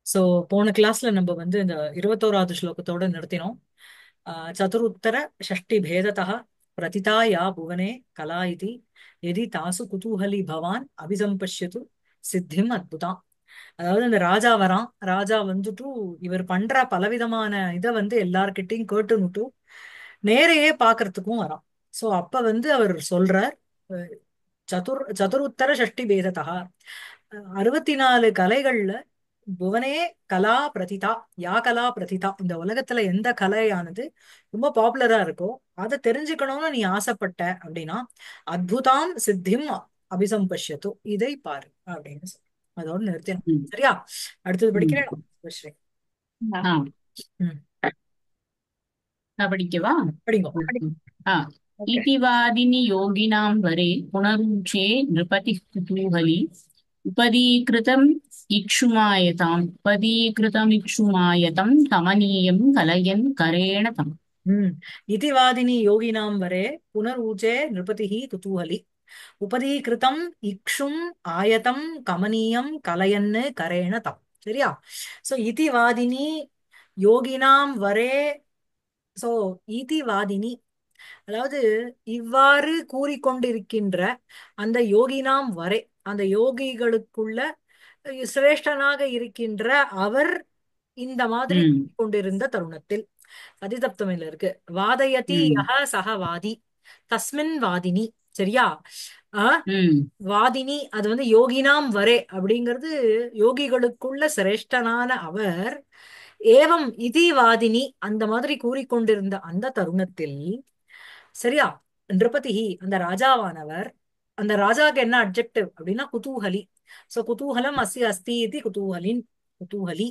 So போன கிளாஸ்ல நம்ம வந்து இந்த 21வது ஸ்லோகத்தோட நிறுத்தினோம். சதுருத்தர ஷஷ்டி பேததः பிரதிதா யா புவனே கலா இதி எதி தாசு குதூஹலி பவான் அபிசம்பஷ்யது சித்திம் அத்புதாம். அதாவது இந்த ராஜா வரான். ராஜா வந்துட்டு இவர் பண்ற பலவிதமான இதை வந்து எல்லார்கிட்டையும் கேட்டுனுட்டு நேரையே பாக்குறதுக்கும் வரான். சோ அப்ப வந்து அவர் சொல்றார், அஹ், சதுருத்தர ஷஷ்டி பேததா 64 கலைகள்ல புவனே கலா பிரதிதா, யா கலா பிரதிதா, இந்த உலகத்துல எந்த கலையானது ரொம்ப பாப்புலரா இருக்கோ அதை தெரிஞ்சுக்கணும்னு நீ ஆசைப்பட்ட அப்படின்னா அத்புதாம் சித்திம் அபிசம்பஷ்யத்து, இதை பாரு அப்படின்னு சொல்லி அதோட நிறுத்தினோம். ம், சரியா? அடுத்தது ம். படிக்கிறேன். ஸ்ரீ. ஆ, ம். நான் படிக்கவா? படிங்கோ. ம். ஆ. इतिवादिनि योगिनां वरे पुनरुच्चे नृपतिः कुतूहली उपदीकृतम् उपदीकृतमिक्षुमायतं कमनीयं कलयन् करेण तम्. ம். இதிவாதினி யோகினாம் வரே புனரூச்சே நிருபதிஹி குதூஹலி உபதீகிருதம் இக்ஷும் ஆயதம் கமனீயம் கலயன்னு கரேண தம். சரியா? சோ இதிவாதினி யோகினாம் வரே. சோ இதிவாதினி அதாவது இவ்வாறு கூறிக்கொண்டிருக்கின்ற அந்த யோகினாம் வரை, அந்த யோகிகளுக்குள்ள சிரேஷ்டனாக இருக்கின்ற அவர் இந்த மாதிரி ம், கொண்டிருந்த தருணத்தில் அதிதப்தமில்ல இருக்கு. வாதயதி ம், யஹ சஹ வாதி தஸ்மின் வாதினி. சரியா? ஆஹ் ம், வாதினி அது வந்து யோகினாம் வரே அப்படிங்கிறது யோகிகளுக்குள்ள சிரேஷ்டனான அவர். ஏவம் இதி வாதினி அந்த மாதிரி கூறிக்கொண்டிருந்த அந்த தருணத்தில், சரியா, நிருபதி அந்த ராஜாவானவர், அந்த ராஜாக்கு என்ன அட்ஜெக்டிவ் அப்படின்னா குதூஹலி. சோ குதூஹலம் அஸ்தி அஸ்தி இது குதூஹலின், குதூஹலி.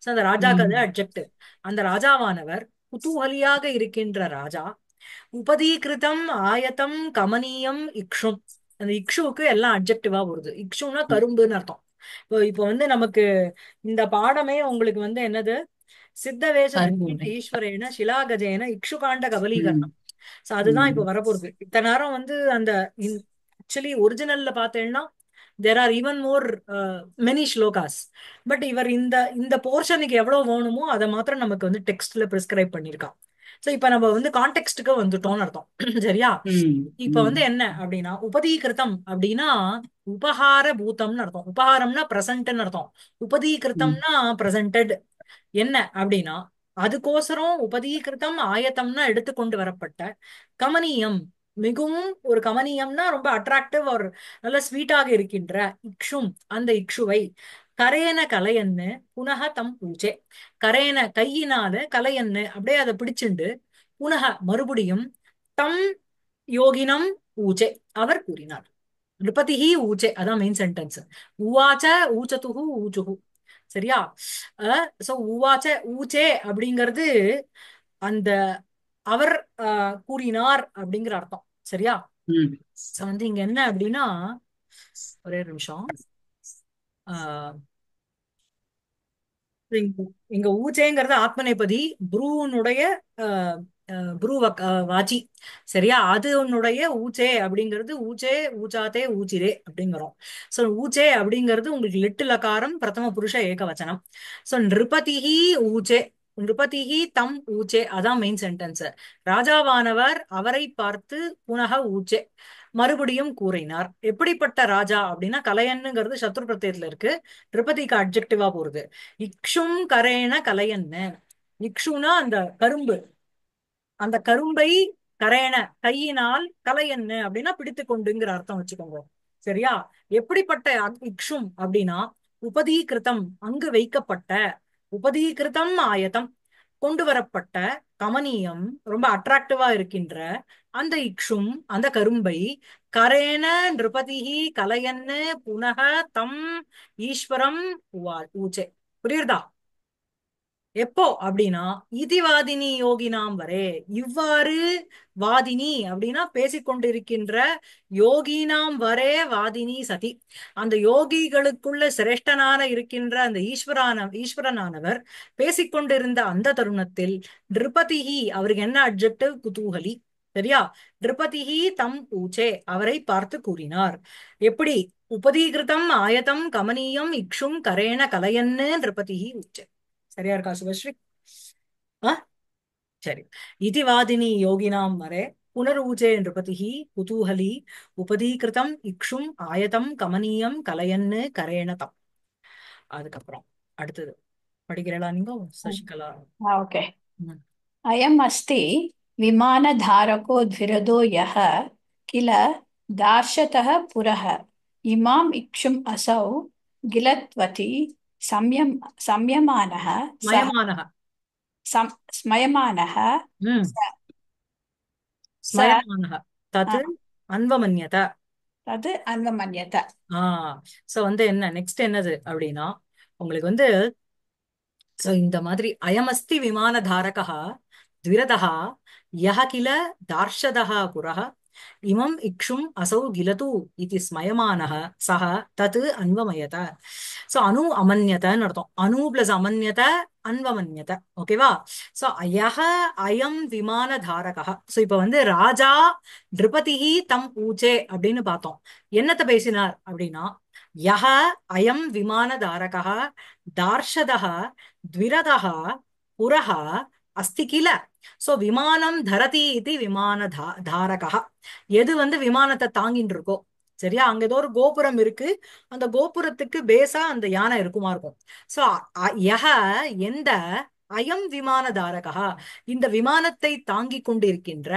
சோ அந்த ராஜாக்கு அது ம், அட்ஜெக்டிவ். அந்த ராஜாவானவர் குதூஹலியாக இருக்கின்ற ராஜா. உபதீகிருதம் ஆயத்தம் கமனீயம் இக்ஷும், அந்த இக்ஷுவுக்கு எல்லாம் அட்ஜெக்டிவா வருது. இக்ஷுனா கரும்புன்னு அர்த்தம். இப்போ இப்போ வந்து நமக்கு இந்த பாடமே உங்களுக்கு வந்து என்னது, சித்த வேஷ கரும்புரை. சகித ஈஸ்வரேன சிலாகஜேன இக்ஷுகாண்ட ம், கபலீகரணம். சோ அதுதான் இப்ப ம், வரப்போகுது. இத்தனை நேரம் வந்து அந்த ஆக்சுவலி ஒரிஜினல்ல பார்த்தேன்னா there are even more many slokas. But இவர் இந்த இந்த போர்ஷனுக்கு எவ்வளவு வேணுமோ அதை மாத்திரம் நமக்கு வந்து டெக்ஸ்ட்ல பிரிஸ்கிரைப் பண்ணியிருக்கான். சோ இப்ப நம்ம வந்து கான்டெக்ஸ்டுக்கு வந்துட்டோம்னு அர்த்தம். சரியா? ம், இப்ப ம், வந்து என்ன அப்படின்னா உபதீகிருத்தம் அப்படின்னா உபகார பூதம்னு அர்த்தம். உபகாரம்னா பிரசன்ட்னு அர்த்தம். ம், உபதீகிருத்தம்னா பிரசன்டட். என்ன அப்படின்னா அதுக்கோசரம் உபதீகிருத்தம் ஆயத்தம்னா எடுத்துக்கொண்டு வரப்பட்ட கமனீயம், மிகவும் ஒரு கமனீயம்னா ரொம்ப அட்ராக்டிவ் ஒரு நல்ல ஸ்வீட்டாக இருக்கின்ற இக்ஷும், அந்த இக்ஷுவை கரேன கலையன்னு புனக தம் பூஜை, கரேன கையினால கலையன்னு அப்படியே அதை பிடிச்சுண்டு புனக மறுபடியும் தம் யோகினம் ஊச்சே அவர் கூறினார். நிருபதிஹி ஊச்சே அதான் மெயின் சென்டென்ஸ். உவாச்ச ஊச்சதுஹு ஊச்சுஹு. சரியா? சோ உவாச்ச ஊச்சே அப்படிங்கிறது அந்த அவர் கூறினார் அப்படிங்கிற அர்த்தம். சரியா? ம், சோ வந்து இங்க என்ன அப்படின்னா, ஒரே ஒரு நிமிஷம். ஆஹ் இங்க இங்க ஊச்சேங்கிறது ஆத்மநேபதி புருவனுடைய ஆஹ் புருவ வாச்சி. சரியா? அது உன்னுடைய ஊச்சே அப்படிங்கிறது ஊச்சே ஊச்சாத்தே ஊச்சிரே அப்படிங்கிறோம். சோ ஊச்சே அப்படிங்கிறது உங்களுக்கு லிட்டு லகாரம் பிரதம புருஷ ஏகவச்சனம். சோ நிருபதிஹி ஊச்சே, நிருபதிஹி தம் ஊச்சே அதான் மெயின் சென்டென்ஸ். ராஜாவானவர் அவரை பார்த்து புனக ஊச்சே மறுபடியும் கூறினார். எப்படிப்பட்ட ராஜா அப்படின்னா கலையன்னுங்கிறது சத்ரு பிரத்யத்துல இருக்கு. நிருபதிக்கு அட்ஜெக்டிவா போறது. இக்ஷும் கரேன கலையன்னு. இக்ஷுனா அந்த கரும்பு, அந்த கரும்பை கரேன கையினால் கலையன்னு அப்படின்னா பிடித்து கொண்டுங்கிற அர்த்தம் வச்சுக்கோங்க. சரியா? எப்படிப்பட்ட இக்ஷும் அப்படின்னா உபதீகிருதம் அங்கு வைக்கப்பட்ட, உபதீகிருதம் ஆயதம் கொண்டு வரப்பட்ட, கமனீயம் ரொம்ப அட்ராக்டிவா இருக்கின்ற அந்த இக்ஷும் அந்த கரும்பை கரேன நிருபதிஹி கலையன்னு புனக தம் ஈஸ்வரம் ஊச்சே. புரியுறதா? எப்போ அப்படின்னா இதிவாதினி யோகினாம் வரே, இவ்வாறு வாதினி அப்படின்னா பேசிக்கொண்டிருக்கின்ற யோகினாம் வரே வாதினி சதி, அந்த யோகிகளுக்குள்ள சிரேஷ்டனான இருக்கின்ற அந்த ஈஸ்வரனானவர் பேசிக்கொண்டிருந்த அந்த தருணத்தில் நிருபதிஹி அவருக்கு என்ன அட்ஜெக்டிவ், குதூகலி. சரியா? நிருபதிஹி தம் ஊச்சே அவரை பார்த்து கூறினார். எப்படி? உபதீகிருதம் ஆயதம் கமனீயம் இக்ஷும் கரேண கலயன்னு நிருபதிஹி உச்ச. சரியா இருக்கா சுபஸ்ரீ? ஆ சரி. இதிவாதினி யோகினாம் வரை புனரூஜே நிருபதிஹி குதூஹலி உபதீகிருதம் இக்ஷும் ஆயதம் கமனீயம் கலயன்னு கரேண தம். அதுக்கப்புறம் அடுத்தது படிக்கிறீங்களா நீங்க சசிகலா? ओके ம். अयम् अस्ति विमानधारको ध्विरदो यः किल दार्शतः पुरः इमाम् इक्षुम् असौ गिलत्वति संयमानः सः ஸ்மயமானः. स्मयमानः ம். स स ஸ்மயமானः தத் அன்வமன்யத. तद् अन्वमन्यत ஆ சோ வந்து என்ன நெக்ஸ்ட் என்னது அப்படின்னா உங்களுக்கு வந்து சோ இந்த மாதிரி அயமஸ்தி விமானதாரகः द्विरदः यः किल दार्शदः पुरः इमम् इक्षुम् असौ गिलतु इति स्मयमानः सः तत् अन्वमयत. சோ அனு அமன்யதன்னு அர்த்தம். அனு பிளஸ் அமன்யத அன்வமன்யத. ஓகேவா? சோ யஹ அயம் விமானதாரகः. சோ இப்ப வந்து ராஜா நிருபதிஹி தம் ஊச்சே அப்படின்னு பார்த்தோம். என்னத்த பேசினார் அப்படின்னா யஹ அயம் விமானதாரகः தார்ஷதः द्विरदः पुरः अस्ति किल. சோ விமானம் தரதி இது விமான தாரகः. எது வந்து விமானத்தை தாங்கிட்டு இருக்கோ சரியா, அங்க ஏதோ ஒரு கோபுரம் இருக்கு, அந்த கோபுரத்துக்கு பேஸா அந்த யானை இருக்குமா இருக்கும். சோ யஹ எந்த அயம் விமான தாரகா இந்த விமானத்தை தாங்கி கொண்டிருக்கின்ற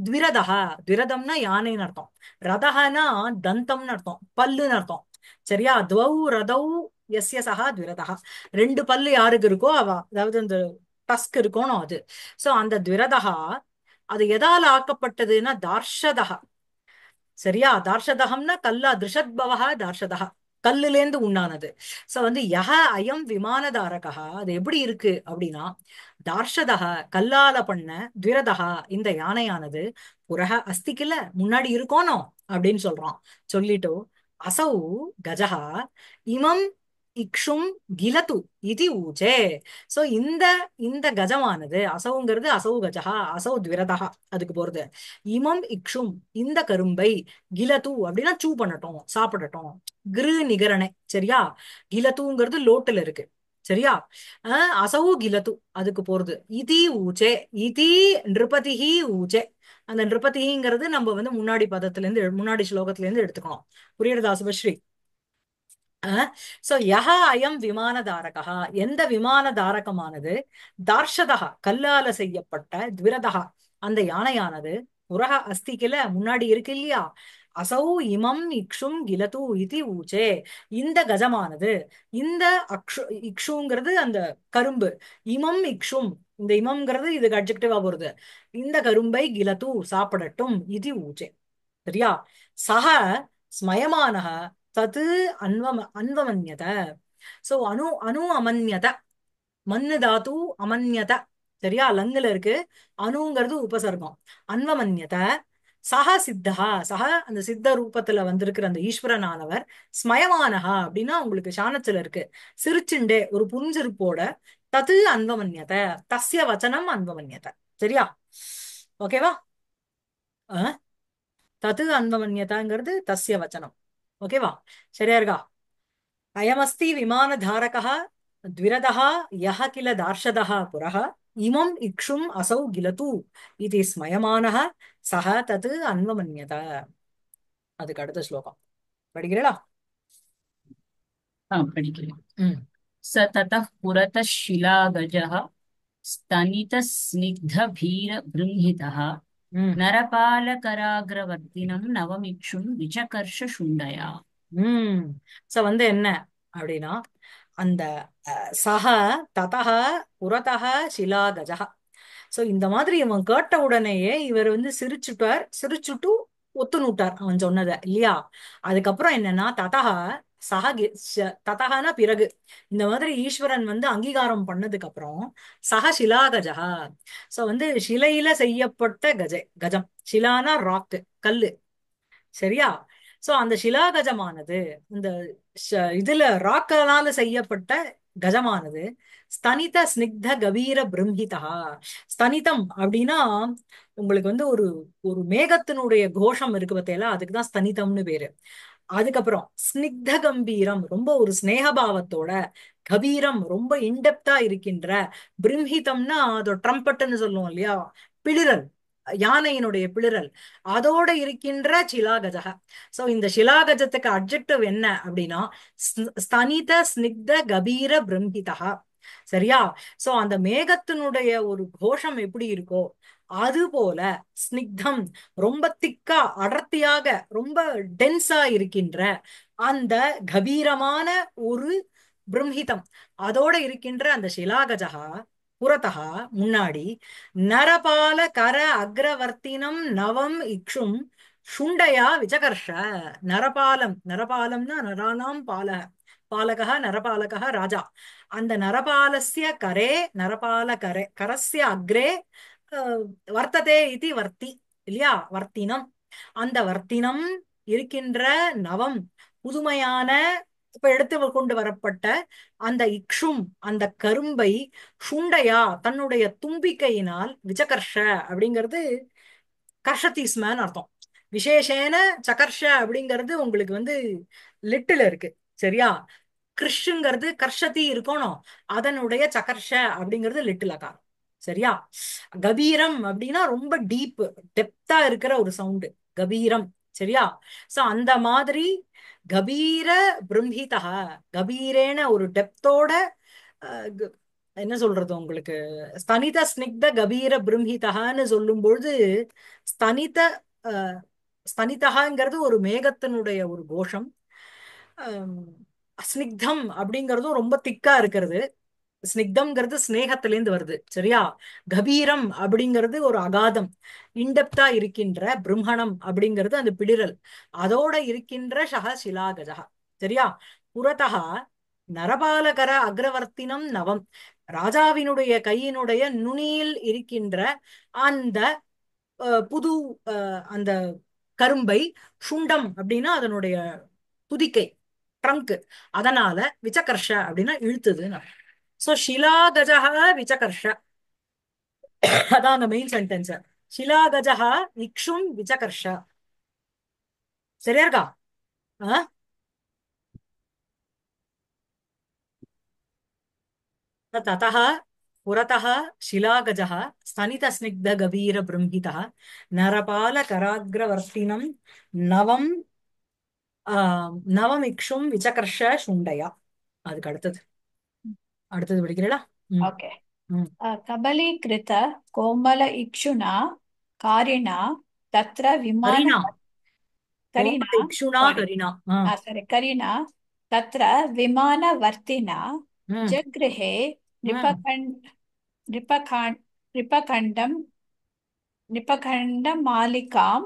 த்விரதா. த்விரதம்னா யானைன்னு அர்த்தம். ரதஹனா தந்தம்னு அர்த்தம், பல்லுன்னு அர்த்தம். சரியா, துவௌ ரதௌ எஸ்ய சஹா த்விரதா. ரெண்டு பல்லு யாருக்கு இருக்கோ அவ, அதாவது அந்த டஸ்க் இருக்கணும் அது. சோ அந்த த்விரதா அது எதால ஆக்கப்பட்டதுன்னா தார்ஷதா. சரியா, தார்ஷதகம்னா கல்லா, திருஷத்பவஹா தார்ஷதா, கல்லுலேந்து உண்டானது. சோ வந்து யஹ அயம் விமானதாரகா அது எப்படி இருக்கு அப்படின்னா தார்ஷதக கல்லால பண்ண த்விரதா இந்த யானையானது புரக அஸ்திக்கில முன்னாடி இருக்கோனோ அப்படின்னு சொல்றான். சொல்லிட்டு அசௌ கஜஹா இமம் இக்ஷும் கிலது இது ஊச்சே. சோ இந்த இந்த கஜமானது அசௌங்கிறது அசௌ கஜஹா அசௌ த்விரதா அதுக்கு போறது. இமம் இக்ஷும் இந்த கரும்பை கிலது அப்படின்னா சூ பண்ணட்டும் சாப்பிடட்டும். கிரு நிகரணை. சரியா, கிலத்துங்கிறது லோட்டுல இருக்கு. சரியா, அசௌ கிலது அதுக்கு போறது. இதி ஊச்சே இதி நிருபதிஹி ஊச்சே. அந்த நிருபதிங்கிறது நம்ம வந்து முன்னாடி பதத்துல இருந்து முன்னாடி ஸ்லோகத்துல இருந்து எடுத்துக்கணும். புரியுறதா சுபஸ்ரீ? சோ யஹ அயம் விமானதாரகா எந்த விமானதாரகமானது தார்ஷதா கல்லால செய்யப்பட்ட த்விரதா அந்த யானையானது புரக அஸ்திகில முன்னாடி இருக்கு இல்லையா. அசௌ இமம் இக்ஷும் கிலது இதி ஊச்சே இந்த கஜமானது இந்த இக்ஷுங்கிறது அந்த கரும்பு, இமம் இக்ஷும் இந்த இமம்ங்கிறது இதுக்கு அட்ஜெக்டிவா போறது. இந்த கரும்பை கிலது சாப்பிடட்டும் இது ஊச்சே. சரியா, சக ஸ்மயமானக தது அன்வமன்யத. சோ அனு அனு அமன்யத, மண்ணு தாத்து அமன்யத. சரியா, லங்குல இருக்கு. அணுங்கிறது உபசர்க்கம். அன்வமன்யத சக சித்தா சக அந்த சித்த ரூபத்துல வந்திருக்கிற அந்த ஈஸ்வரனானவர் ஸ்மயமானஹா அப்படின்னா உங்களுக்கு சாணத்துல இருக்கு சிரிச்சுண்டே ஒரு புன்சிரிப்போட. தது அன்வமன்யத தஸ்ய வச்சனம் அன்வமன்யத. சரியா, ஓகேவா? தது அன்வமன்யதாங்கிறது தஸ்ய வச்சனம். ஓகேவா, சரியா இருக்கா? அயமஸ்தி விமானதாரகः द्विरदः यः किल दार्शदः पुरः इमम् इक्षुम् असौ गिलतु इति स्मयमानः सः तत् अन्वमन्यत. அதுக்கு அடுத்த ஸ்லோகம் படிக்கிறீங்களா? படிக்கிறேன். ம். स ततः पुरतः शिलागजः स्तनितस्निग्धभीरबृंहितः ம். नरपालकराग्रवर्तिनं नवमिक्षुं विचकर्ष शुण्डया. ம். சோ வந்து என்ன அப்படின்னா அந்த சக ததக புரதக சிலாகஜக. சோ இந்த மாதிரி இவன் கேட்ட உடனேயே இவர் வந்து சிரிச்சுட்டார், சிரிச்சுட்டு ஒத்துணுட்டார் அவன் சொன்னதை இல்லையா. அதுக்கப்புறம் என்னன்னா ததக சக ததகனா பிறகு இந்த மாதிரி ஈஸ்வரன் வந்து அங்கீகாரம் பண்ணதுக்கு அப்புறம் சக சிலாகஜகா. சோ வந்து சிலையில செய்யப்பட்ட கஜம், சிலானா ராக்கு கல்லு. சரியா, சோ அந்த சிலாகஜமானது இந்த இதுல ராக்களால செய்யப்பட்ட கஜமானது ஸ்தனித ஸ்னிக்த கபீர பிரம்ஹிதா. ஸ்தனிதம் அப்படின்னா உங்களுக்கு வந்து ஒரு ஒரு மேகத்தினுடைய கோஷம் இருக்கு பார்த்தீங்களா, அதுக்குதான் ஸ்தனிதம்னு பேரு. அதுக்கப்புறம் ஸ்னிக்த கம்பீரம், ரொம்ப ஒரு ஸ்நேகபாவத்தோட, கபீரம் ரொம்ப இன்டெப்தா இருக்கின்ற, பிரிம்ஹிதம்னா அது ட்ரம்பட்னு சொல்லுவோம் இல்லையா, பிளிரல், யானையினுடைய பிளிரல், அதோட இருக்கின்ற சிலாகஜக. சோ இந்த சிலாகஜத்துக்கு அட்ஜெக்டிவ் என்ன அப்படின்னா ஸ்தனித ஸ்னிக்த கபீர பிரம்ஹிதா. சரியா? சோ அந்த மேகத்தினுடைய ஒரு கோஷம் எப்படி இருக்கோ அது போல ஸ்னிக்தம், ரொம்ப திக்கா அடர்த்தியாக ரொம்ப டென்ஸா இருக்கின்ற அந்த கபீரமான ஒரு பிரம்ஹிதம், அதோட இருக்கின்ற அந்த சிலாகஜகா புறத்தகா முன்னாடி நரபால கர அக்ரவர்த்தினம் நவம் இக்ஷும் சுண்டையா விஜகர்ஷ. நரபாலம், நரபாலம்னா நராணாம் பாலகः நரபாலகः ராஜா. அந்த நரபாலஸ்ய கரே, நரபால கரே கரஸ்ய அக்ரே அஹ், வர்த்ததே இது வர்த்தி, இல்லையா, வர்த்தினம். அந்த வர்த்தினம் இருக்கின்ற நவம், புதுமையான, இப்ப எடுத்து கொண்டு வரப்பட்ட அந்த இக்ஷும், அந்த கரும்பை சுண்டையா தன்னுடைய தும்பிக்கையினால் விஜகர்ஷ அப்படிங்கிறது கர்ஷதீஸ்மன்னு அர்த்தம். விசேஷேன சகர்ஷ அப்படிங்கிறது உங்களுக்கு வந்து லிட்டில் இருக்கு. சரியா? கிருஷ்ங்கிறது கர்ஷதி இருக்கணும், அதனுடைய சகர்ஷ அப்படிங்கிறது லிட்டில் அகாரம். சரியா? கபீரம் அப்படின்னா ரொம்ப டீப், டெப்தா இருக்கிற ஒரு சவுண்டு கபீரம். சரியா? சோ அந்த மாதிரி கபீர பிரம்ஹிதா, கபீரேன ஒரு டெப்தோட, என்ன சொல்றது உங்களுக்கு, ஸ்தனித ஸ்னிக்த கபீர பிரம்ஹிதகான்னு சொல்லும் பொழுது ஸ்தனித அஹ், ஸ்தனிதகாங்கிறது ஒரு மேகத்தினுடைய ஒரு கோஷம். அம், ஸ்னிக்தம் அப்படிங்கிறதும் ரொம்ப திக்கா இருக்கிறது. ஸ்னிக்தம்ங்கிறது ஸ்நேகத்திலேந்து வருது. சரியா? கபீரம் அப்படிங்கிறது ஒரு அகாதம், இன்டெப்தா இருக்கின்ற, பிரம்மணம் அப்படிங்கிறது அந்த பிடிரல், அதோட இருக்கின்ற சிலாகஜா. சரியா? புறத்தகா நரபாலகர அக்ரவர்த்தினம் நவம், ராஜாவினுடைய கையினுடைய நுனியில் இருக்கின்ற அந்த புது அந்த கரும்பை, சுண்டம் அப்படின்னா அதனுடைய துதிக்கை, ட்ரங்க், அதனால விசகர்ஷ அப்படின்னா இழுத்துதுன்னு. சோ ஷிலாகஜா விசகர்ஷ, அதான் அந்த மெயின் சென்டென்ஸ். ஷிலாகஜா இக்ஷும் விசகர்ஷ. சரியா இருக்கா? ஆ? ततः पुरतः शिलागजः स्तनितस्निग्धगभीरबृंहितः नरपालकराग्रवर्तिनं नवं நவமிக்ஷும் விசகர்ஷ சுண்டையா. அதுக்கு அடுத்தது, அடுத்தது படிக்கிறீங்களா? ம். ओके ம். कबलीकृत कोमल इक्षुणा कारिणा तत्र विमान கரீனா, करीना கோமல இக்ஷுனா सॉरी கரீனா. ஆ. सॉरी करीना तत्र विमानवर्तिना ம். जगृहे ம். नृपखण्ड नृपखाण्ड नृपखण्डं नृपखण्डमालिकां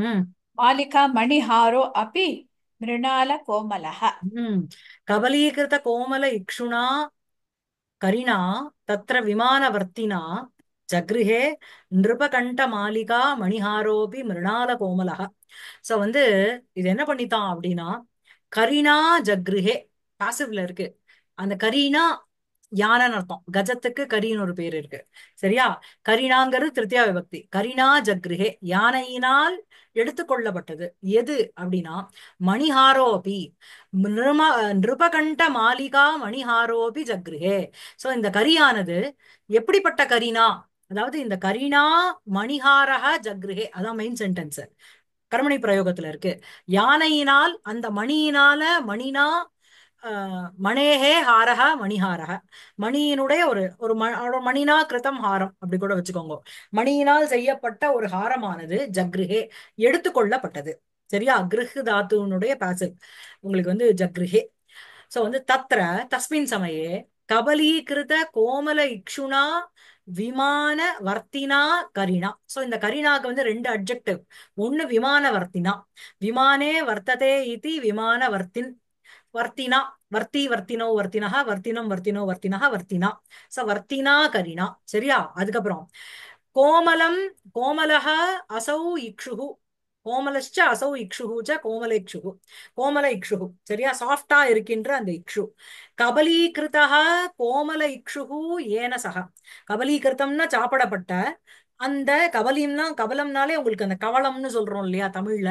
ம். मालिका मणिहारो अपि मृणालकोमलः ம். கபலீகிருத கோமல இக்ஷுனா கரிணா தத்ர விமானவர்த்தினா ஜக்ருஹே நிருபகண்ட மாலிகா மணிஹாரோபி மிருணால கோமலக. சோ வந்து இது என்ன பண்ணித்தான் அப்படின்னா, கரிணா ஜக்ருஹே பாசிவ்ல இருக்கு. அந்த கரீனா யானைன்னு அர்த்தம், கஜத்துக்கு கரின்னு ஒரு பேர் இருக்கு. சரியா? கரினாங்கிறது திருத்தியா விபக்தி. கரினா ஜக்ருஹே யானையினால் எடுத்துக்கொள்ளப்பட்டது. எது அப்படின்னா மணிஹாரோபி நிரும நிருபகண்ட மாலிகா மணிஹாரோபி ஜக்ருஹே. சோ இந்த கரியானது எப்படிப்பட்ட கரீனா, அதாவது இந்த கரீனா மணிஹாரஹ ஜக்ருஹே, அதான் மெயின் சென்டென்ஸ், கர்மணி பிரயோகத்துல இருக்கு. யானையினால், அந்த மணியினால, மணினா மணேஹே ஹாரஹ மணிஹாரஹ, மணியினுடைய ஒரு ஒரு ஒரு மணினா கிருதம் ஹாரம் அப்படி கூட வச்சுக்கோங்க. மணியினால் செய்யப்பட்ட ஒரு ஹாரமானது ஜக்ருஹே எடுத்துக்கொள்ளப்பட்டது. சரியா? கிருஹ் தாத்துனுடைய பாசிவ் உங்களுக்கு வந்து ஜக்ருஹே. சோ வந்து தத்ர தஸ்மின் சமயே கபலீகிருத கோமல இக்ஷுனா விமான வர்த்தினா கரிணா. சோ இந்த கரிணாக்கு வந்து ரெண்டு அட்ஜெக்டிவ். ஒன்னு விமான வர்த்தினா, விமானே வர்த்ததே இதி விமான வர்த்தின், வர்த்தினா, வர்த்தி வர்த்தினோ வர்த்தினஹ, வர்த்தினம் வர்த்தினோ வர்த்தினஹ, வர்த்தினா. சோ வர்த்தினா கரிணா. சரியா? அதுக்கப்புறம் கோமலம் கோமலஹ அசௌ இக்ஷுஹு, கோமலश्च அசௌ இக்ஷுஹு ச கோமல இக்ஷுஹு, கோமல இக்ஷுஹு. சரியா? சாஃப்டா இருக்கின்ற அந்த இக்ஷு. கபலீகிருதः கோமல இக்ஷுஹு ஏன சக, கபலீகிருத்தம்னா சாப்பிடப்பட்ட, அந்த கபலிம்னா கபலம்னாலே உங்களுக்கு அந்த கவளம்னு சொல்றோம் இல்லையா தமிழ்ல,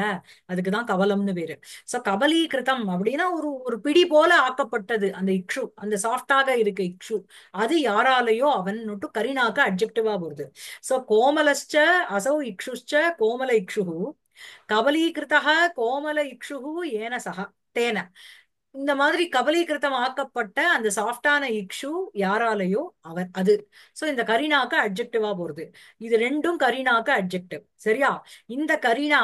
அதுக்குதான் கவலம்னு பேரு. சோ கபலீகிருதம் அப்படின்னா ஒரு ஒரு பிடி போல ஆக்கப்பட்டது அந்த இக்ஷு, அந்த சாஃப்டாக இருக்க இக்ஷு. அது யாராலையோ அவன் கரினாக்கு அட்ஜெக்டிவா போகுது. சோ கோமலஸ்ச அசௌ இக்ஷுஷ்ச கோமல இக்ஷுஹு கபலீகிருதः கோமல இக்ஷுஹு ஏன சக தேன. இந்த மாதிரி கபலீகிருதம் ஆக்கப்பட்ட அந்த சாஃப்டான இக்ஷு யாராலையோ அவர் அது. சோ இந்த கரீனாக்கு அட்ஜெக்டிவா போறது. இது ரெண்டும் கரீனாக்கு அட்ஜெக்டிவ். சரியா? இந்த கரீனா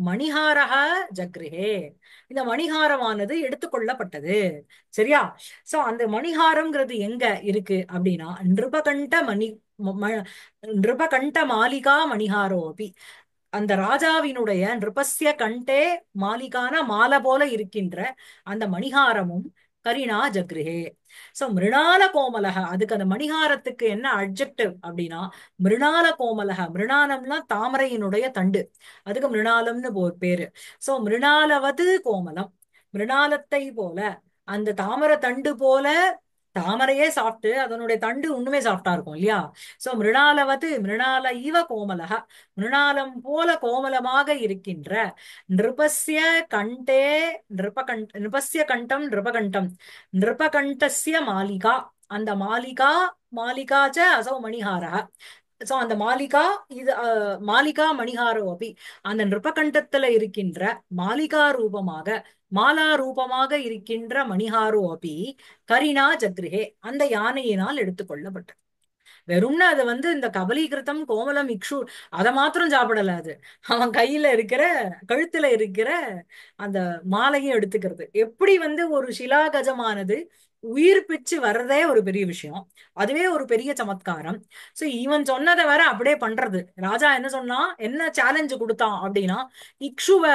மணிஹாரஹ ஜக்ரிஹே, இந்த மணிஹாரமானது எடுத்துக்கொள்ளப்பட்டது. சரியா? சோ அந்த மணிஹாரம்ங்கிறது எங்க இருக்கு அப்படின்னா நிருபகண்ட மணி நிருபகண்ட மாலிகா மணிஹாரோ அபி, அந்த ராஜாவினுடைய நிருபஸ்ய கண்டே மாலிகான மாலை போல இருக்கின்ற அந்த மணிஹாரமும் கரிணா ஜக்ரிஹே. சோ மிருணால கோமலக, அதுக்கு அந்த மணிஹாரத்துக்கு என்ன அட்ஜெக்டிவ் அப்படின்னா மிருணால கோமலக. மிருணாலம்னா தாமரையினுடைய தண்டு, அதுக்கு மிருணாலம்னு பேரு. சோ மிருணாலவது கோமலம், மிருணாலத்தை போல, அந்த தாமரை தண்டு போல. தாமரையே சாப்பிட்டு அதனுடைய தண்டு இன்னுமே சாஃப்டா இருக்கும் இல்லையா? சோ மிருணாலவது மிருணால இவ கோமலக, மிருணாலம் போல கோமலமாக இருக்கின்ற நிருபஸ்ய கண்டே நிருபஸ்ய கண்டம் நிருபகண்டம் நிருபகண்டஸ்ய மாலிகா, அந்த மாலிகா மாலிகா ச அசௌ மணிஹாரः. சோ அந்த மாலிகா இது மாலிகா மணிஹாரோ அப்படி, அந்த நிருபகண்டத்துல இருக்கின்ற மாலிகா ரூபமாக மாலா ரூபமாக இருக்கின்ற மணிஹாரோ அப்படி கரினா ஜக்ரிஹே, அந்த யானையினால் எடுத்துக்கொள்ளப்பட்டது. வெறும்னா அது இந்த கபலீகிருத்தம் கோமலம் இக்ஷு அதை மாத்திரம் சாப்பிடல அது, அவன் கையில இருக்கிற கழுத்துல இருக்கிற அந்த மாலையும் எடுத்துக்கிறது. எப்படி ஒரு சிலாகஜமானது உயிர் பிச்சு வர்றதே ஒரு பெரிய விஷயம், அதுவே ஒரு பெரிய சமத்காரம். சோ இவன் சொன்னதை வேற அப்படியே பண்றது. ராஜா என்ன சொன்னா, என்ன சேலஞ்சு கொடுத்தான் அப்படின்னா இக்ஷுவ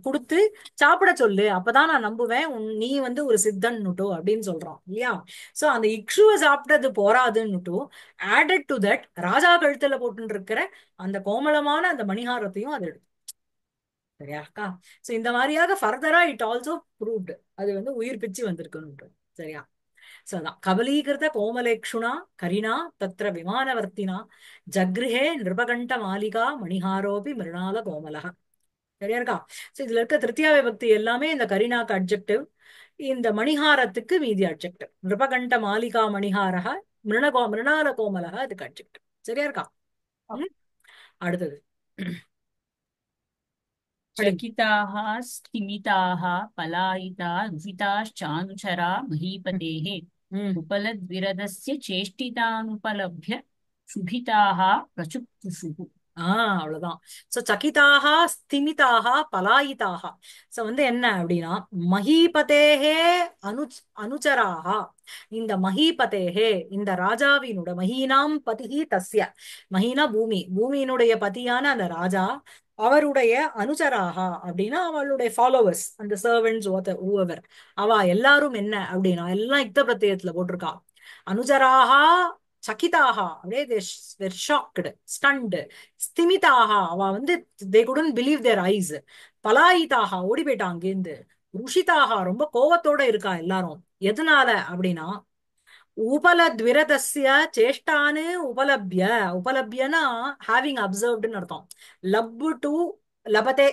கொடுத்து சாப்பிட சொல்லு, அப்பதான் நான் நம்புவேன் நீ ஒரு சித்தன்னுட்டோ அப்படின்னு சொல்றான் இல்லையா? சோ அந்த இக்ஷுவ சாப்பிட்டது போராதுன்னுட்டோ ஆடட் டு தட் ராஜா கழுத்துல போட்டு இருக்கிற அந்த கோமளமான அந்த மணிஹாரத்தையும் அது எடுத்து. சரியாக்கா? சோ இந்த மாதிரியாக ஃபர்தரா இட் ஆல்சோ ப்ரூவ்டு அது உயிர் பிச்சு வந்திருக்குன்னு. சரியா? சோ அதான் கபலீகிருத கோமலேக்ஷுனா கரினா தத்ர விமானவர்த்தினா ஜக்ருஹே நிருபகண்ட மாலிகா மணிஹாரோபி மிருணால கோமலக. சரியா இருக்கா? சோ இதுல இருக்க திருத்தியா விபக்தி எல்லாமே இந்த கரினாக்கு அட்ஜெக்டிவ், இந்த மணிஹாரத்துக்கு மீதி அட்ஜெக்டிவ். நிருபகண்ட மாலிகா மணிஹாரக மிருணால கோமலக அதுக்கு அட்ஜெக்டிவ். சரியா இருக்கா? ம்? அடுத்தது படிங்க. चकिताः स्तिमिताः पलायिता दुहिताश्चानुचरा महीपतेः ம் उपलद्विरदस्य चेष्टितानुपलभ्य क्षुभिताः प्रचुक्षुषुः. அவ்வளவுதான். சோ சகிதாக ஸ்திமிதாக பலாயிதாக. சோ என்ன அப்படின்னா மஹீபதேஹே அனு அனுச்சராக, இந்த மஹீபதேஹே இந்த ராஜாவினோட மஹீனாம் பதிஹி தஸ்ய, மஹீனா பூமி, பூமியினுடைய பதியான அந்த ராஜா அவருடைய அனுச்சராக அப்படின்னா அவளுடைய ஃபாலோவர்ஸ், அந்த சர்வன்ட்ஸ் ஊவர், அவ எல்லாரும் என்ன அப்படின்னா எல்லாம் யுக்த பிரத்யயத்துல போட்டிருக்கா. அனுச்சராக சகிதாக அப்படியே ஷாக்டு ஸ்டண்டு, ஸ்திமிதாக அவ they couldn't believe their eyes, பலாயிதாக ஓடி போயிட்டாங்க அங்கேருந்து, ருஷிதாக ரொம்ப கோவத்தோட இருக்கா எல்லாரும். எதனால அப்படின்னா உபலத்விரதஸ்ய சேஷ்டானு உபலப்ய, உபலப்யனா ஹேவிங் அப்சர்வ்டுன்னு அர்த்தம். லப் டு லபதே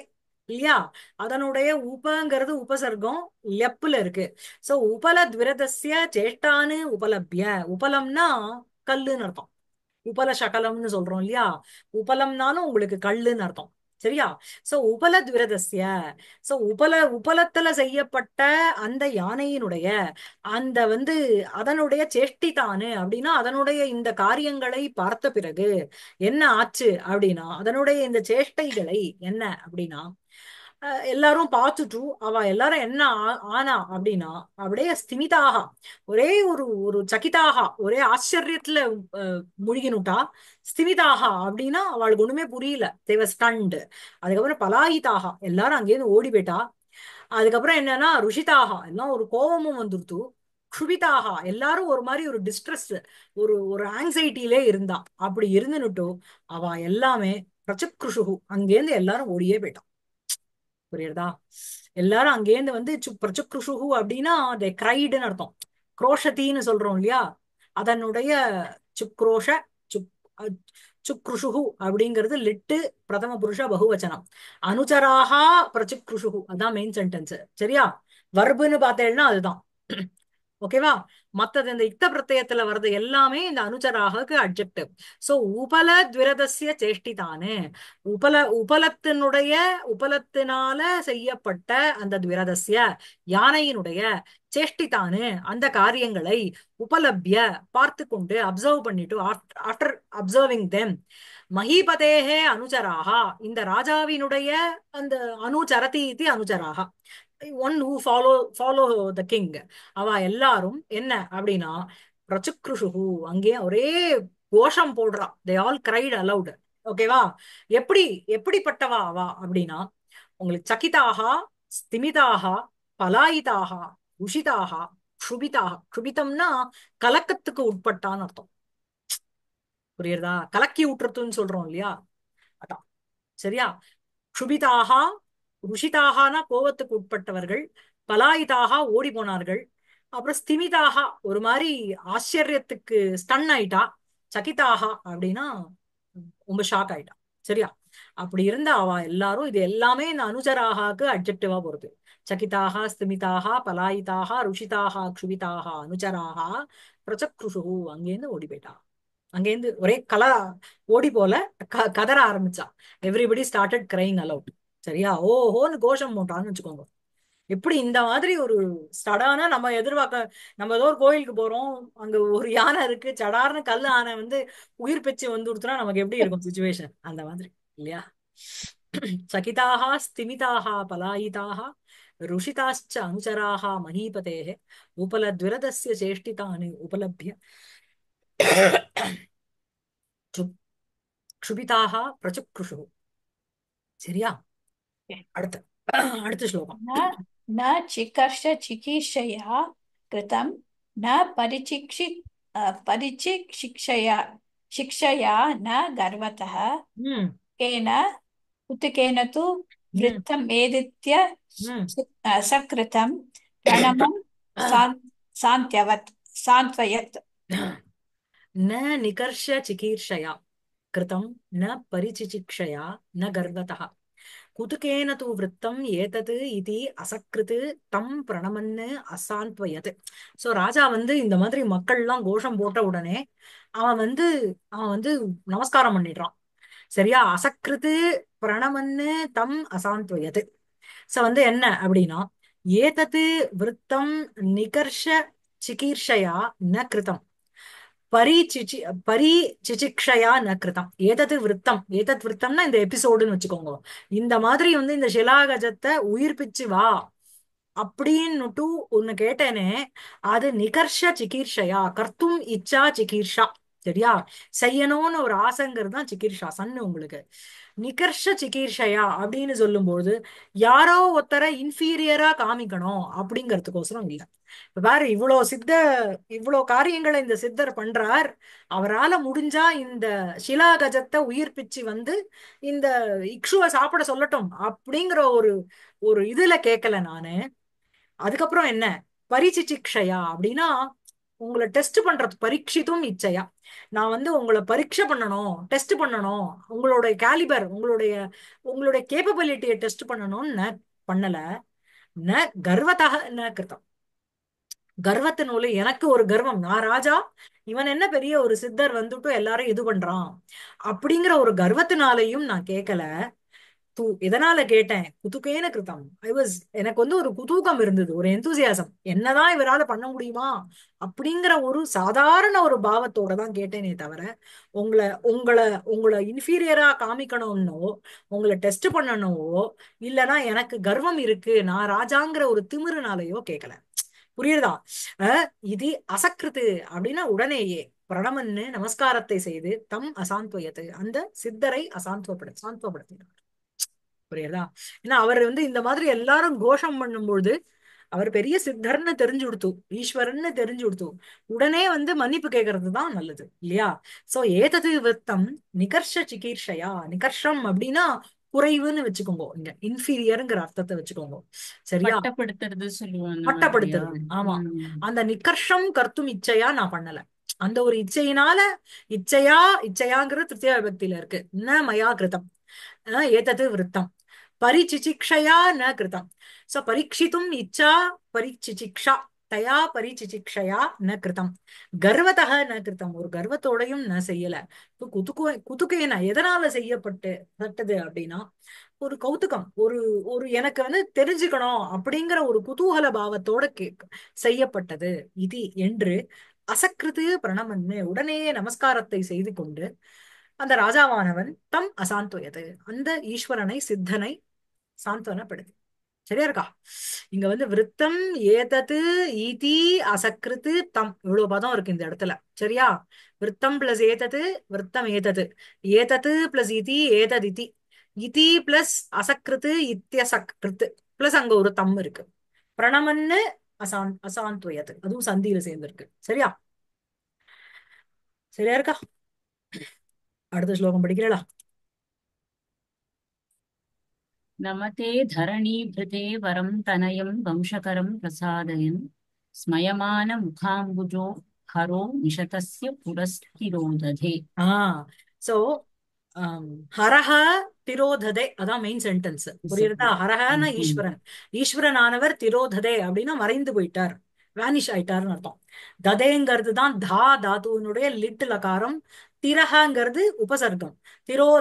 இல்லையா? அதனுடைய உபங்கிறது உபசர்க்கம் லெப்புல இருக்கு. சோ உபலத்விரதஸ்ய சேஷ்டானு உபலப்ய, உபலம்னா கல்லுன்னு அர்த்தம். உபல சகலம்னு சொல்றோம் இல்லையா? உபலம்னாலும் உங்களுக்கு கல்லுன்னு அர்த்தம். சரியா? சோ உபலத்விரதஸ்ய, சோ உபலத்துல செய்யப்பட்ட அந்த யானையினுடைய அந்த அதனுடைய சேஷ்டிதானு அப்படின்னா அதனுடைய இந்த காரியங்களை பார்த்த பிறகு என்ன ஆச்சு அப்படின்னா அதனுடைய இந்த சேஷ்டைகளை என்ன அப்படின்னா எல்லாரும் பார்த்துட்டு அவ எல்லாரும் என்ன ஆனா அப்படின்னா அப்படியே ஸ்திமிதாக, ஒரே ஒரு ஒரு சகிதாக, ஒரே ஆச்சரியத்துல முழுகினுட்டா. ஸ்திமிதாக அப்படின்னா அவளுக்கு ஒண்ணுமே புரியல, தேவ ஸ்டண்ட். அதுக்கப்புறம் பலாயிதாக எல்லாரும் அங்கேயிருந்து ஓடி போயிட்டா. அதுக்கப்புறம் என்னன்னா ருஷிதாக எல்லாம் ஒரு கோபமும் வந்துருத்து. க்ஷுபிதாக எல்லாரும் ஒரு மாதிரி ஒரு டிஸ்ட்ரெஸ், ஒரு ஒரு ஆங்ஸைட்டிலே இருந்தா. அப்படி இருந்துனுட்டோ அவ எல்லாமே பிரச்சக்ருஷு அங்கேருந்து எல்லாரும் ஓடியே போயிட்டான். புரியுறதா? எல்லாரும் அங்கேருந்து பிரச்சக்ருஷுகு அப்படின்னா அதை கிரைடுன்னு அர்த்தம். குரோஷத்தின்னு சொல்றோம் இல்லையா? அதனுடைய சுக்ரோஷ சுக் சுக்ருஷுகு அப்படிங்கிறது லிட்டு பிரதம புருஷ பகுவச்சனம். அனுச்சராக பிரச்சுக்ருஷுகு அதான் மெயின் சென்டென்ஸ். சரியா? வர்புன்னு பார்த்தேன்னா அதுதான். ஓகேவா? மத்தது இந்த இக்த பிரத்யத்துல வர்றது எல்லாமே இந்த அனுச்சராகக்கு அட்ஜெக்டிவ். சோ உபலத்விரதஸ்ய சேஷ்டிதானு, உபலத்தினுடைய உபலத்தினால செய்யப்பட்ட அந்த த்விரதஸ்ய யானையினுடைய சேஷ்டிதானு அந்த காரியங்களை உபலப்ய பார்த்து கொண்டு அப்சர்வ் பண்ணிட்டு ஆஃப்டர் அப்சர்விங் தெம் மஹீபதேஹே அனுச்சராகா இந்த ராஜாவினுடைய அந்த அனுச்சரதி இது அனுச்சராகா one who follow the king அவ எல்லாரும் என்ன அப்படின்னா பிரச்சுக்ருஷுகு அங்கே ஒரே கோஷம் போடுறா. They all cried aloud. ஓகேவா? எப்படி எப்படிப்பட்டவா அவ அப்படின்னா உங்களுக்கு சகிதாகா ஸ்திமிதாகா பலாயிதாகா உஷிதாகா க்ஷுபிதாக. க்ஷுபிதம்னா கலக்கத்துக்கு உட்பட்டான்னு அர்த்தம். புரியுறதா? கலக்கி விட்டுறதுன்னு சொல்றோம் இல்லையா, அதான். சரியா? க்ஷுபிதாகா ருஷிதாகனா கோவத்துக்கு உட்பட்டவர்கள், பலாயிதாக ஓடி போனார்கள், அப்புறம் ஸ்திமிதாக ஒரு மாதிரி ஆச்சரியத்துக்கு ஸ்டன் ஆயிட்டா, சகிதாக அப்படின்னா ரொம்ப ஷாக் ஆயிட்டா. சரியா? அப்படி இருந்த அவ எல்லாரும் இது எல்லாமே இந்த அனுச்சராகாக்கு அட்ஜெக்டிவா போறது. சகிதாக ஸ்திமிதாக பலாயிதாக ருஷிதாக க்ஷுபிதாக அனுச்சராக பிரச்சக்ருஷு அங்கேருந்து ஓடி போயிட்டா. அங்கேருந்து ஒரே ஓடி போல கதற ஆரம்பிச்சா. Everybody started crying allowed. சரியா? ஓஹோன்னு கோஷம் போட்டான்னு வச்சுக்கோங்க. எப்படி இந்த மாதிரி ஒரு சடானா நம்ம எதிர்பார்க்க, நம்ம ஏதோ ஒரு கோயிலுக்கு போறோம், அங்க ஒரு யானை இருக்கு, சடார்னு கல்லு ஆனை வந்து உயிர் பெச்சு வந்து கொடுத்துனா நமக்கு எப்படி இருக்கும் சுச்சுவேஷன்? அந்த மாதிரி இல்லையா? சகிதாக ஸ்திமிதாக பலாயிதாக ருஷிதாச்ச அனுச்சராக மஹீபதேஹ உபலத்விரதஸ்ய சேஷ்டிதானி உபலப்ய க்ஷுபிதாக பிரச்சுக்ருஷு. சரியா? அடுத்த அடுத்த ஸ்லோகம். न न चिकर्ष चिकीर्षया कृतं न परिचिक्षया शिक्षया न गर्वतः ம் केन कुतुकेन तु ம் वृत्तम् एदित्य ம் सकृतं प्रणमं सान्त्वयत् न निकर्ष चिकीर्षया कृतं न परिचिचिक्षया न गर्वतः कुतुकेन तु वृत्तम् एतत् इति असकृत् தம் பிரணமன்னு அசாந்த்வயத். சோ ராஜா வந்து இந்த மாதிரி மக்கள் எல்லாம் கோஷம் போட்ட உடனே அவன் வந்து நமஸ்காரம் பண்ணிடுறான். சரியா? அசக்ருது பிரணமன்னு தம் அசாந்த்வயத். சோ வந்து என்ன அப்படின்னா ஏதத்து விருத்தம் நிகர்ஷ சிகீர்ஷயா ந கிருதம் பரிசிச்சி பரிசிச்சிக்ஷயா ந கிருதம். ஏதத் விருத்தம்னா இந்த எபிசோடுன்னு வச்சுக்கோங்க. இந்த மாதிரி வந்து இந்த சிலாகஜத்தை உயிர்ப்பிச்சு வா அப்படின்னுட்டு ஒண்ணு கேட்டேனே, அது நிகர்ஷ சிகீர்ஷயா கர்த்தும் இச்சா சிகீர்ஷா. சரியா? செய்யணும்னு ஒரு ஆசைங்கிறது தான் சிகீர்ஷா சன்னு உங்களுக்கு. நிகர்ஷ சிகீர்ஷயா அப்படின்னு சொல்லும்போது யாரோ ஒருத்தரை இன்ஃபீரியரா காமிக்கணும் அப்படிங்கிறதுக்கோசரம் இல்ல. இப்ப பாரு, இவ்வளோ காரியங்களை இந்த சித்தர் பண்றார். அவரால முடிஞ்சா இந்த சிலாகஜத்தை உயிர்ப்பிச்சு வந்து இந்த இக்ஷுவை சாப்பிட சொல்லட்டும் அப்படிங்கிற ஒரு ஒரு இதுல கேட்கல நானு. அதுக்கப்புறம் என்ன பரிசிச்சிக்ஷயா அப்படின்னா உங்களை டெஸ்ட் பண்றது, பரீட்சித்தும் இச்சையா. நான் வந்து உங்களை பரீட்சை பண்ணணும், டெஸ்ட் பண்ணணும், உங்களுடைய கேலிபர் உங்களுடைய கேப்பபிலிட்டியை டெஸ்ட் பண்ணணும்னு பண்ணல. ந கர்வதாக ந கிருத்தம். கர்வத்தினால எனக்கு ஒரு கர்வம், நான் ராஜா, இவன் என்ன பெரிய ஒரு சித்தர் வந்துட்டு எல்லாரும் இது பண்றான் அப்படிங்கிற ஒரு கர்வத்தினாலையும் நான் கேட்கல. எதனால கேட்டேன்? குதுகேன கிருதம். எனக்கு வந்து ஒரு குதூகம் இருந்தது, ஒரு எந்தூசியாசம். என்னதான் இவரால பண்ண முடியுமா அப்படிங்கிற ஒரு சாதாரண ஒரு பாவத்தோட தான் கேட்டேனே தவிர உங்களை உங்களை உங்களை இன்ஃபீரியரா காமிக்கணும்னோ உங்களை டெஸ்ட் பண்ணணுமோ இல்லைன்னா எனக்கு கர்வம் இருக்கு நான் ராஜாங்கிற ஒரு திமிருனாலையோ கேட்கல. புரியுதா? இது அசக்கிருது அப்படின்னா உடனேயே பிரணமன்னு நமஸ்காரத்தை செய்து தம் அசாந்த்வயத்து அந்த சித்தரை சாந்தப்படுத்தினார். புரியுதா? ஏன்னா அவர் வந்து இந்த மாதிரி எல்லாரும் கோஷம் பண்ணும்பொழுது அவர் பெரிய சித்தர்னு தெரிஞ்சு கொடுத்து, ஈஸ்வரன்னு தெரிஞ்சு கொடுத்து உடனே வந்து மன்னிப்பு கேட்கறது தான் நல்லது இல்லையா? சோ ஏதது வித்தம் நிகர்ஷ சிகீர்ஷயா. நிகர்ஷம் அப்படின்னா குறைவுன்னு வச்சுக்கோங்க, இங்க இன்ஃபீரியருங்கிற அர்த்தத்தை வச்சுக்கோங்க. சரியா? பட்டப்படுத்துறது சொல்லுவோம் அந்த மாதிரியா? பட்டப்படுத்துறது. ஆமா. அந்த நிகர்ஷம் கர்த்தும் இச்சையா நான் பண்ணல. அந்த ஒரு இச்சையினால இச்சையா இச்சையாங்கிறது திருத்தியா விபக்தியில இருக்கு ந மயா கிருதம் ஏதது விருத்தம் பரிச்சிச்சிக்ஷயா ந கிருதம் சோ பரீட்சித்தும் இச்சா பரிச்சிச்சிக்ஷா தயா பரிச்சிச்சிக்ஷயா ந கிருதம் கர்வதः ந கிருதம் ஒரு கர்வத்தோடையும் ந செய்யல இப்ப குதுகேன எதனால பட்டது அப்படின்னா ஒரு கௌதுகம் ஒரு ஒரு எனக்கு வந்து தெரிஞ்சுக்கணும் அப்படிங்கிற ஒரு குதூகல பாவத்தோட செய்யப்பட்டது இது என்று அசக்கிருது பிரணமன்னு உடனே நமஸ்காரத்தை செய்து கொண்டு அந்த ராஜாவானவன் தம் அசாந்துயது அந்த ஈஸ்வரனை சித்தனை சாந்தவனப்படுது சரியா இருக்கா இங்க வந்து விருத்தம் ஏதது ஈதி அசக்கிருத்து தம் இவ்வளவு பதம் இருக்கு இந்த இடத்துல சரியா விருத்தம் பிளஸ் ஏதது விருத்தம் ஏதது ஏதது பிளஸ் இதி ஏதது இதி இதி பிளஸ் அசக்கிருத்து இத்தியசக்கிருத்து பிளஸ் அங்க ஒரு தம் இருக்கு பிரணமன்னு அசாந்துயது அதுவும் சந்தியில சேர்ந்திருக்கு சரியா சரியா இருக்கா அடுத்த ஸ்லோகம் படிக்கிறா नमते धरणीभृते वरं तनयं वंशकरं प्रसादयन् स्मयमानमुखाम्बुजो हरो निशतस्य पुरस्तिरोदधे ஆஹ் சோ ஹரஹ திரோததே அதான் மெயின் சென்டென்ஸ் புரியுறதா ஹரஹன ஈஸ்வரன் ஈஸ்வரனானவர் திரோததே அப்படின்னா மறைந்து போயிட்டார் வேனிஷ் ஆயிட்டார்னு அர்த்தம் ததேங்கிறது தான் தா தாத்துவனுடைய லிட் லகாரம் திரஹங்கிறது உபசர்க்கம்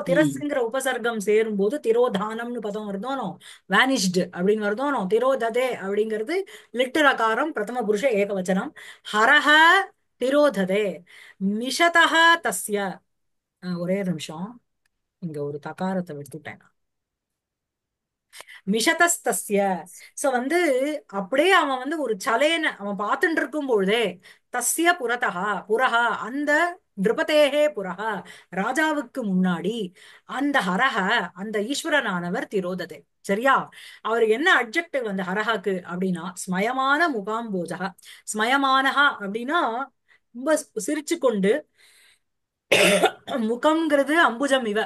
திரஸ்ங்கிற உபசர்க்கம் சேரும் போது திரோதானம்னு பதம் வருதோனோ வேனிஷ்டு அப்படின்னு வருதோனோ திரோததே அப்படிங்கிறது லிட்டு லகாரம் பிரதம புருஷ ஏகவச்சனம் ஹரஹ திரோததே மிஷதஹ தஸ்ய ஒரே நிமிஷம் இங்க ஒரு தகாரத்தை விட்டுட்டேன் மிஷதஸ்தஸ்ய சோ வந்து அப்படியே அவன் வந்து ஒரு சலேன அவன் பார்த்துட்டு இருக்கும் பொழுதே தஸ்ய புரஹா அந்த நிருபதேகே புரஹா ராஜாவுக்கு முன்னாடி அந்த ஹரஹ அந்த ஈஸ்வரனானவர் திரோததே சரியா அவருக்கு என்ன அட்ஜெக்டிவ் அந்த ஹரஹாக்கு அப்படின்னா ஸ்மயமான முகாம்போஜக ஸ்மயமானஹா அப்படின்னா ரொம்ப சிரிச்சு கொண்டு முகம்ங்கிறது அம்புஜம் இவ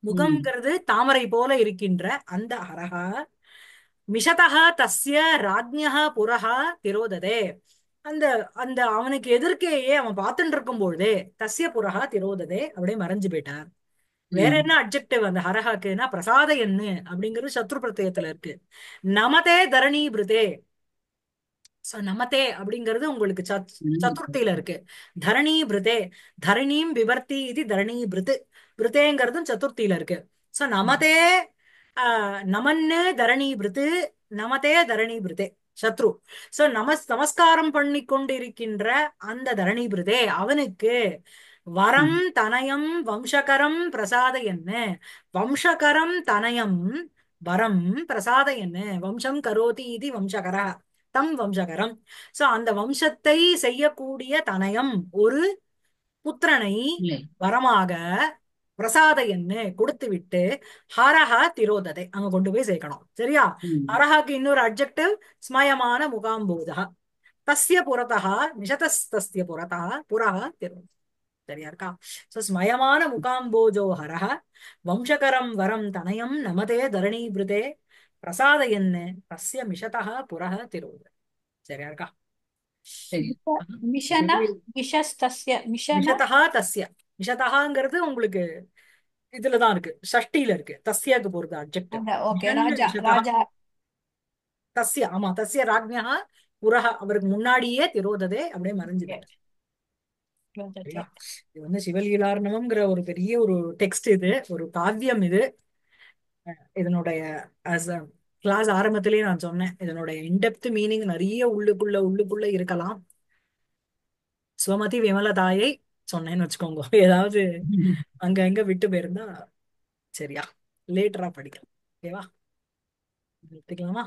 முகம்ங்கிறது தாமரை போல இருக்கின்ற அந்த ஹரஹா மிஷதா தஸ்ய ராஜ்ஞா புரஹா திரோததே அந்த அந்த அவனுக்கு எதிர்க்கேயே அவன் பார்த்துட்டு இருக்கும் பொழுதே தஸ்ய புரஹா திரோததே அப்படியே மறைஞ்சு போயிட்டார் வேற என்ன அட்ஜெக்டிவ் அந்த ஹரஹாக்குன்னா பிரசாத என்ன அப்படிங்கிறது சத்ரு பிரத்யத்துல இருக்கு நமதே தரணி பிருதே நமதே அப்படிங்கிறது உங்களுக்கு சதுர்த்தியில இருக்கு தரணி பிருதே தரணியும் விவர்த்தி இது தரணி பிருத்து பிருத்தேங்கிறதும் சதுர்த்தியில இருக்கு சோ நமதே நமன்னு தரணி பிருத்து நமதே தரணி பிருதே சத்ரு சோ நமஸ்காரம் பண்ணி கொண்டிருக்கின்ற அந்த தரணி பிருதே அவனுக்கு வரம் தனயம் வம்சகரம் பிரசாத என்ன வம்சகரம் தனயம் வரம் பிரசாத என்ன வம்சம் கரோதி இது வம்சகர தம் வம்சகரம் சோ அந்த வம்சத்தை செய்யக்கூடிய தனயம் ஒரு புத்திரனை வரமாக பிரசாத என்ன கொடுத்து விட்டு ஹரஹா திரோததை அங்க கொண்டு போய் சேர்க்கணும் சரியா ஹரஹாக்கு இன்னொரு அட்ஜெக்டிவ் ஸ்மயமான முகாம்போதா தஸ்ய புறத்தா நிஷதஸ்தஸ்ய புறத்தா புரஹா திரோத சரியா இருக்கா சோ ஸ்மயமான முகாம்போஜோ ஹரஹ வம்சகரம் வரம் தனயம் நமதே தரணி பிருதே பிரசாத என்ன தஸ்ய மிஷதா புரஹ திரோத சரியா இருக்கா மிஷன மிஷஸ்தஸ்ய மிஷன மிஷதா தஸ்ய மிஷதகாங்கிறது உங்களுக்கு இதுலதான் இருக்கு ஷஷ்டியில இருக்கு தஸ்யாக்கு போறது அட்ஜெக்டிவ் ஓகே ராஜா ராஜா தஸ்ய ஆமா தஸ்ய ராஜ்ஞா புரஹ அவருக்கு முன்னாடியே திரோததே அப்படியே மறைஞ்சு போயிட்டார் இது வந்து சிவலீலார்ணவம்ங்கிற ஒரு பெரிய ஒரு டெக்ஸ்ட் இது ஒரு காவியம் இது இதனுடைய கிளாஸ் ஆரம்பத்திலேயே நான் சொன்னேன் இதனுடைய இன்டெப்த் மீனிங் நிறைய உள்ளுக்குள்ள இருக்கலாம் சுவமதி விமலதாயை சொன்னேன்னு வச்சுக்கோங்க ஏதாவது அங்க அங்க விட்டு போயிருந்தா சரியா லேட்டரா படிக்கலாம் ஓகேவா எடுத்துக்கலாமா